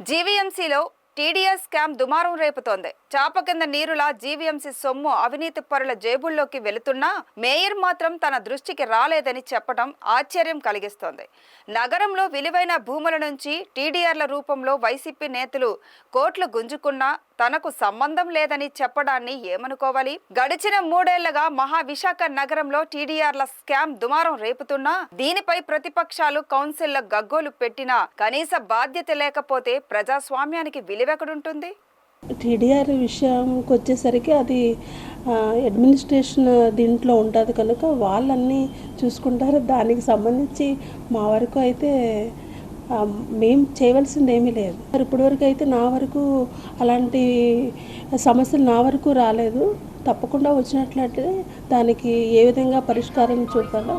జీవీఎంసీలో TDS scam దుమారం రేపుతోంది. చాప కింద నీరులా జీవీఎంసీ సొమ్ము అవినీతి పరుల జేబుల్లోకి వెళుతున్నా మేయర్ మాత్రం తన దృష్టికి రాలేదని చెప్పడం ఆశ్చర్యం కలిగిస్తోంది. నగరంలో విలువైన భూముల నుంచి టీడీఆర్ల రూపంలో వైసీపీ నేతలు కోట్లు గుంజుకున్నా తనకు సంబంధం లేదని చెప్పడాన్ని ఏమనుకోవాలి? గడిచిన 3 ఏళ్లుగా మహావిశాఖ నగరంలో టీడీఆర్ల స్కామ్ దుమారం రేపుతున్నా దీనిపై ప్రతిపక్షాలు కౌన్సిల్లో గగ్గోలు పెట్టినా కనీస బాధ్యత లేకపోతే ప్రజాస్వామ్యానికి విలువెక్కడుంటుంది? టీడీఆర్ విషయంకి వచ్చేసరికి అది అడ్మినిస్ట్రేషన్ దీంట్లో ఉంటుంది కనుక వాళ్ళన్నీ చూసుకుంటారు. దానికి సంబంధించి మా వరకు అయితే మేము చేయవలసింది ఏమీ లేదు. ఇప్పటివరకు అయితే నా వరకు అలాంటి సమస్యలు నా వరకు రాలేదు. తప్పకుండా వచ్చినట్లయితే దానికి ఏ విధంగా పరిష్కారం చూపాలో.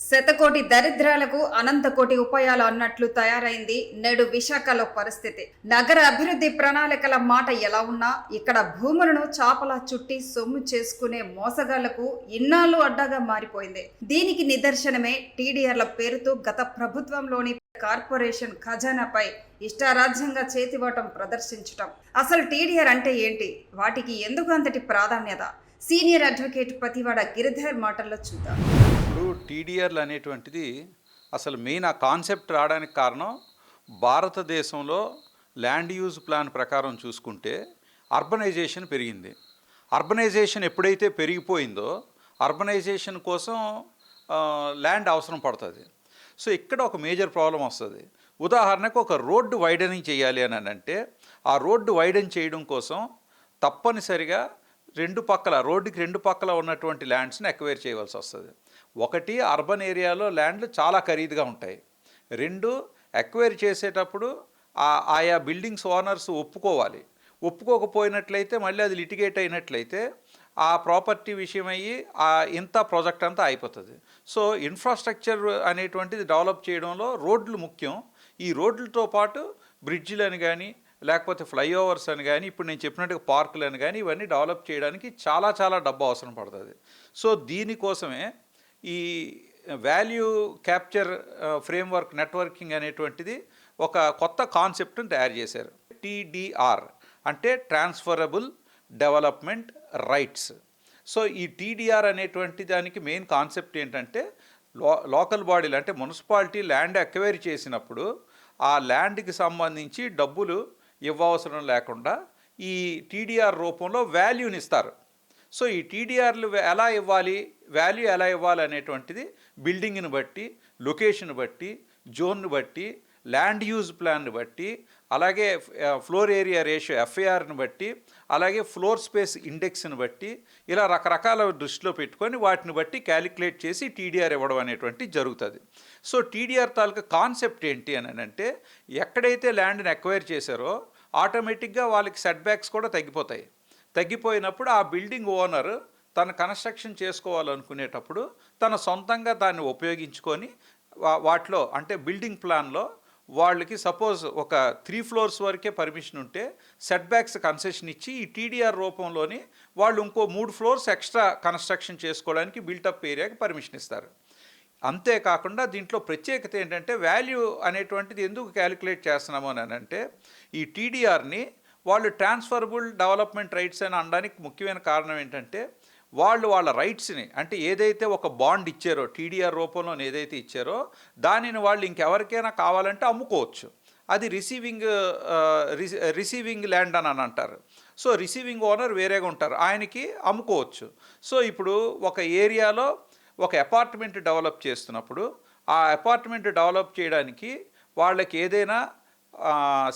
శతకోటి దరిద్రాలకు అనంతకోటి ఉపాయాలు అన్నట్లు తయారైంది నేడు విశాఖలో పరిస్థితి. నగర అభివృద్ధి ప్రణాళికల మాట ఎలా ఉన్నా ఇక్కడ భూములను చాపలా చుట్టి సొమ్ము చేసుకునే మోసగాళ్లకు ఇన్నాళ్ళు అడ్డాగా మారిపోయింది. దీనికి నిదర్శనమే టీడీఆర్ల పేరుతో గత ప్రభుత్వంలోని కార్పొరేషన్ ఖజానాపై ఇష్టారాజ్యంగా చేతివాటం ప్రదర్శించటం. అసలు టీడీఆర్ అంటే ఏంటి, వాటికి ఎందుకు అంతటి ప్రాధాన్యత? సీనియర్ అడ్వకేట్ పతివాడ గిరిధర్ మాటల్లో చూద్దాం. ఇప్పుడు టీడీఆర్లు అనేటువంటిది అసలు మెయిన్ ఆ కాన్సెప్ట్ రావడానికి కారణం భారతదేశంలో ల్యాండ్ యూజ్ ప్లాన్ ప్రకారం చూసుకుంటే అర్బనైజేషన్ పెరిగింది. అర్బనైజేషన్ ఎప్పుడైతే పెరిగిపోయిందో అర్బనైజేషన్ కోసం ల్యాండ్ అవసరం పడుతుంది. సో ఇక్కడ ఒక మేజర్ ప్రాబ్లం వస్తుంది. ఉదాహరణకు ఒక రోడ్డు వైడనింగ్ చేయాలి అని అంటే ఆ రోడ్డు వైడన్ చేయడం కోసం తప్పనిసరిగా రోడ్డుకి రెండు పక్కల ఉన్నటువంటి ల్యాండ్స్ని ఎక్వైర్ చేయవలసి వస్తుంది. ఒకటి, అర్బన్ ఏరియాలో ల్యాండ్లు చాలా ఖరీదుగా ఉంటాయి. 2, ఎక్వైర్ చేసేటప్పుడు ఆయా బిల్డింగ్స్ ఓనర్స్ ఒప్పుకోవాలి. ఒప్పుకోకపోయినట్లయితే మళ్ళీ అది లిటిగేట్ అయినట్లయితే ఆ ప్రాపర్టీ విషయమయ్యి ఇంత ప్రాజెక్ట్ అంతా అయిపోతుంది. సో ఇన్ఫ్రాస్ట్రక్చర్ అనేటువంటిది డెవలప్ చేయడంలో రోడ్లు ముఖ్యం. ఈ రోడ్లతో పాటు బ్రిడ్జిలని కానీ లేకపోతే ఫ్లైఓవర్స్ అని కానీ ఇప్పుడు నేను చెప్పినట్టుగా పార్కులు అని కానీ ఇవన్నీ డెవలప్ చేయడానికి చాలా డబ్బు అవసరం పడుతుంది. సో దీనికోసమే ఈ వాల్యూ క్యాప్చర్ ఫ్రేమ్వర్క్ నెట్వర్కింగ్ అనేటువంటిది ఒక కొత్త కాన్సెప్ట్ని తయారు చేశారు. టీడీఆర్ అంటే ట్రాన్స్ఫరబుల్ డెవలప్మెంట్ రైట్స్. సో ఈ టీడీఆర్ అనేటువంటి దానికి మెయిన్ కాన్సెప్ట్ ఏంటంటే లోకల్ బాడీలు అంటే మున్సిపాలిటీ ల్యాండ్ అక్వైర్ చేసినప్పుడు ఆ ల్యాండ్కి సంబంధించి డబ్బులు ఇవ్వవసరం లేకుండా ఈ టీడీఆర్ రూపంలో వాల్యూని ఇస్తారు. సో ఈ టీడీఆర్లు వాల్యూ ఎలా ఇవ్వాలి అనేటువంటిది బిల్డింగ్ని బట్టి, లొకేషన్ బట్టి, జోన్ను బట్టి, ల్యాండ్ యూజ్ ప్లాన్ని బట్టి, అలాగే ఫ్లోర్ ఏరియా రేషియో ఎఫ్ఐఆర్ని బట్టి, అలాగే ఫ్లోర్ స్పేస్ ఇండెక్స్ని బట్టి ఇలా రకరకాల దృష్టిలో పెట్టుకొని వాటిని బట్టి క్యాలిక్యులేట్ చేసి టీడీఆర్ ఇవ్వడం అనేటువంటి జరుగుతుంది. సో టీడీఆర్ తాలూకా కాన్సెప్ట్ ఏంటి అని అంటే ఎక్కడైతే ల్యాండ్ని ఎక్వైర్ చేశారో ఆటోమేటిక్గా వాళ్ళకి సెట్ బ్యాక్స్ కూడా తగ్గిపోయినప్పుడు ఆ బిల్డింగ్ ఓనర్ తన కన్స్ట్రక్షన్ చేసుకోవాలనుకునేటప్పుడు తన సొంతంగా దాన్ని ఉపయోగించుకొని వాటిలో అంటే బిల్డింగ్ ప్లాన్లో వాళ్ళకి సపోజ్ ఒక 3 floors వరకే పర్మిషన్ ఉంటే సెట్ బ్యాక్స్ కన్సెషన్ ఇచ్చి ఈ టీడీఆర్ రూపంలోని వాళ్ళు ఇంకో 3 floors ఎక్స్ట్రా కన్స్ట్రక్షన్ చేసుకోవడానికి బిల్టప్ ఏరియాకి పర్మిషన్ ఇస్తారు. అంతేకాకుండా దీంట్లో ప్రత్యేకత ఏంటంటే వాల్యూ అనేటువంటిది ఎందుకు క్యాలిక్యులేట్ చేస్తున్నాము అని అంటే ఈ టీడీఆర్ని వాళ్ళు ట్రాన్స్ఫరబుల్ డెవలప్మెంట్ రైట్స్ అని అనడానికి ముఖ్యమైన కారణం ఏంటంటే వాళ్ళ రైట్స్ని అంటే ఏదైతే ఒక బాండ్ ఇచ్చారో టీడీఆర్ రూపంలో ఏదైతే ఇచ్చారో దానిని వాళ్ళు ఇంకెవరికైనా కావాలంటే అమ్ముకోవచ్చు. అది రిసీవింగ్ ల్యాండ్ అని అంటారు. సో రిసీవింగ్ ఓనర్ వేరేగా ఉంటారు, ఆయనకి అమ్ముకోవచ్చు. సో ఇప్పుడు ఒక ఏరియాలో ఒక అపార్ట్మెంట్ డెవలప్ చేస్తున్నప్పుడు ఆ అపార్ట్మెంట్ డెవలప్ చేయడానికి వాళ్ళకి ఏదైనా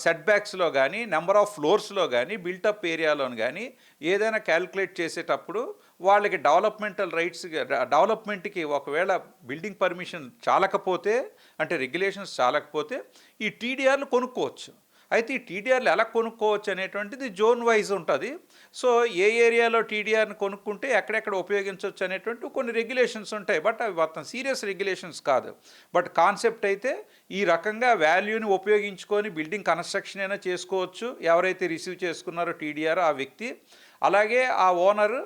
సెట్ బ్యాక్స్లో కానీ నెంబర్ ఆఫ్ ఫ్లోర్స్లో కానీ బిల్టప్ ఏరియాలోని కానీ ఏదైనా క్యాలిక్యులేట్ చేసేటప్పుడు వాళ్ళకి డెవలప్మెంట్కి ఒకవేళ బిల్డింగ్ పర్మిషన్ చాలకపోతే అంటే రెగ్యులేషన్స్ చాలకపోతే ఈ టీడీఆర్లు కొనుక్కోవచ్చు. అయితే ఈ టీడీఆర్లు ఎలా కొనుక్కోవచ్చు అనేటువంటిది జోన్ వైజ్ ఉంటుంది. సో ఏ ఏరియాలో టీడీఆర్ని కొనుక్కుంటే ఎక్కడెక్కడ ఉపయోగించవచ్చు అనేటువంటి కొన్ని రెగ్యులేషన్స్ ఉంటాయి. బట్ అవి మొత్తం సీరియస్ రెగ్యులేషన్స్ కాదు. బట్ కాన్సెప్ట్ అయితే ఈ రకంగా వాల్యూని ఉపయోగించుకొని బిల్డింగ్ కన్స్ట్రక్షన్ అయినా చేసుకోవచ్చు ఎవరైతే రిసీవ్ చేసుకున్నారో టీడీఆర్ ఆ వ్యక్తి. అలాగే ఆ ఓనరు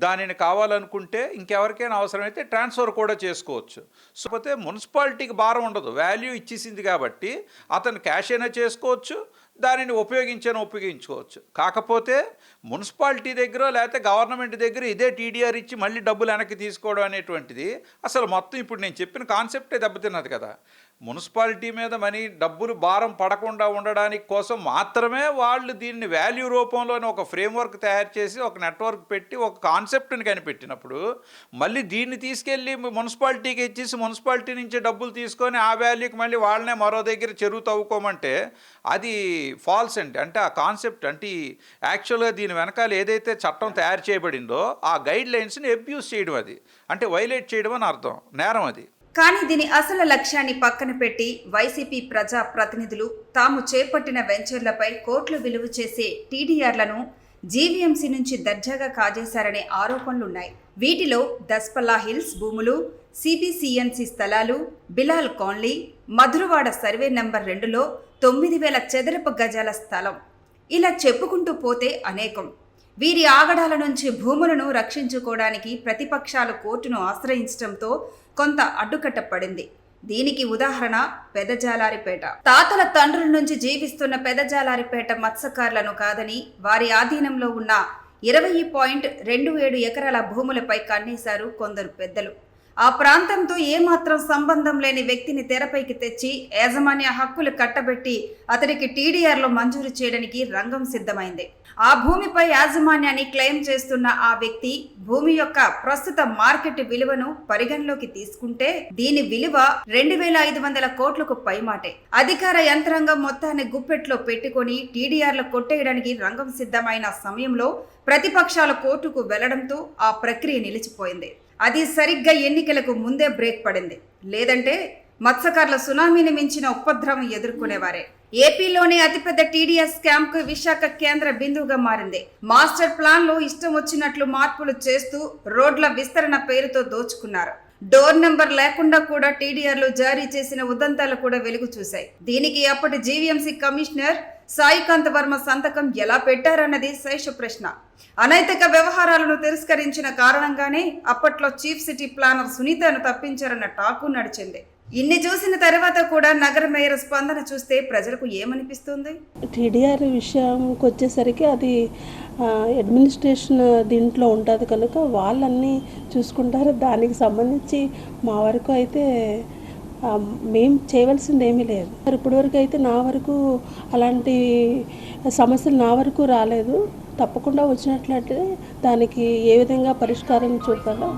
దానిని కావాలనుకుంటే ఇంకెవరికైనా అవసరమైతే ట్రాన్స్ఫర్ కూడా చేసుకోవచ్చు. కాకపోతే మున్సిపాలిటీకి భారం ఉండదు, వాల్యూ ఇచ్చేసింది కాబట్టి అతను క్యాష్ అయినా చేసుకోవచ్చు, దానిని ఉపయోగించుకోవచ్చు. కాకపోతే మున్సిపాలిటీ దగ్గర లేకపోతే గవర్నమెంట్ దగ్గర ఇదే టీడీఆర్ ఇచ్చి మళ్ళీ డబ్బులు వెనక్కి తీసుకోవడం అనేటువంటిది అసలు మొత్తం ఇప్పుడు నేను చెప్పిన కాన్సెప్టే దెబ్బతిన్నది కదా. మున్సిపాలిటీ మీద డబ్బులు భారం పడకుండా ఉండడానికి కోసం మాత్రమే వాళ్ళు దీన్ని వాల్యూ రూపంలోనే ఒక ఫ్రేమ్వర్క్ తయారు చేసి ఒక నెట్వర్క్ పెట్టి ఒక కాన్సెప్ట్ని కనిపెట్టినప్పుడు మళ్ళీ దీన్ని తీసుకెళ్ళి మున్సిపాలిటీకి ఇచ్చేసి మున్సిపాలిటీ నుంచి డబ్బులు తీసుకొని ఆ వాల్యూకి మళ్ళీ వాళ్ళనే మరో దగ్గర చెరువు తవ్వుకోమంటే అది ఫాల్స్ అండి. అంటే ఆ కాన్సెప్ట్ అంటే యాక్చువల్గా దీని వెనకాల ఏదైతే చట్టం తయారు చేయబడిందో ఆ గైడ్ లైన్స్ని అబ్యూస్ చేయడం, అది అంటే వైలేట్ చేయడం అని అర్థం, నేరం అది. కానీ దీని అసలు లక్ష్యాన్ని పక్కన పెట్టి వైసీపీ ప్రజా ప్రతినిధులు తాము చేపట్టిన వెంచర్లపై కోట్లు విలువ చేసే టీడీఆర్లను జీవీఎంసీ నుంచి దర్జాగా కాజేశారనే ఆరోపణలున్నాయి. వీటిలో దస్పల్లా హిల్స్ భూములు, సిబిసిఎన్సి స్థలాలు, Bilal colony, Madhurawada survey number 2లో 9,000 చదరపు గజాల స్థలం, ఇలా చెప్పుకుంటూ పోతే అనేకం. వీరి ఆగడాల నుంచి భూములను రక్షించుకోవడానికి ప్రతిపక్షాలు కోర్టును ఆశ్రయించడంతో కొంత అడ్డుకట్ట పడింది. దీనికి ఉదాహరణ పెదజాలారిపేట. తాతల తండ్రుల నుంచి జీవిస్తున్న పెదజాలారిపేట మత్స్యకారులను కాదని వారి ఆధీనంలో ఉన్న 20.27 ఎకరాల భూములపై కన్నేశారు కొందరు పెద్దలు. ఆ ప్రాంతంతో ఏమాత్రం సంబంధం లేని వ్యక్తిని తెరపైకి తెచ్చి యాజమాన్య హక్కులు కట్టబెట్టి అతనికి టీడీఆర్లో మంజూరు చేయడానికి రంగం సిద్ధమైంది. ఆ భూమిపై యాజమాన్యాన్ని క్లెయిమ్ చేస్తున్న ఆ వ్యక్తి భూమి యొక్క ప్రస్తుత మార్కెట్ విలువను పరిగణలోకి తీసుకుంటే దీని విలువ 2,500 కోట్లకు పైమాటే. అధికార యంత్రాంగం మొత్తాన్ని గుప్పెట్లో పెట్టుకొని టీడీఆర్లో కొట్టేయడానికి రంగం సిద్ధమైన సమయంలో ప్రతిపక్షాల కోర్టుకు వెళ్లడంతో ఆ ప్రక్రియ నిలిచిపోయింది. అది సరిగ్గా ఎన్నికలకు ముందే బ్రేక్ పడింది. లేదంటే మత్స్యకారుల సునామీని మించిన ఉపద్రవం ఎదుర్కొనేవారే. ఏపీలోనే అతిపెద్ద టీడీఎస్ స్కామ్ కు విశాఖ కేంద్ర బిందువుగా మారింది. మాస్టర్ ప్లాన్ లో ఇష్టం వచ్చినట్లు మార్పులు చేస్తూ రోడ్ల విస్తరణ పేరుతో దోచుకున్నారు. డోర్ నెంబర్ లేకుండా కూడా టీడీఆర్లు జారీ చేసిన ఉదంతాలు కూడా వెలుగు చూశాయి. దీనికి అప్పటి జీవీఎంసీ కమిషనర్ సాయికాంత్ వర్మ సంతకం ఎలా పెట్టారన్నది శేష ప్రశ్న. అనైతిక వ్యవహారాలను తిరస్కరించిన కారణంగానే అప్పట్లో చీఫ్ సిటీ ప్లానర్ సునీతను తప్పించారన్న టాకు నడిచింది. ఇన్ని చూసిన తర్వాత కూడా నగర మేయర్ స్పందన చూస్తే ప్రజలకు ఏమనిపిస్తుంది? టీడీఆర్ విషయంకి వచ్చేసరికి అది అడ్మినిస్ట్రేషన్ దీంట్లో ఉంటుంది కనుక వాళ్ళన్నీ చూసుకుంటారు. దానికి సంబంధించి మా వరకు అయితే మేము చేయవలసింది ఏమీ లేదు. ఇప్పటివరకు అయితే నా వరకు అలాంటి సమస్యలు నా వరకు రాలేదు. తప్పకుండా వచ్చినట్లయితే దానికి ఏ విధంగా పరిష్కారం చూపాలో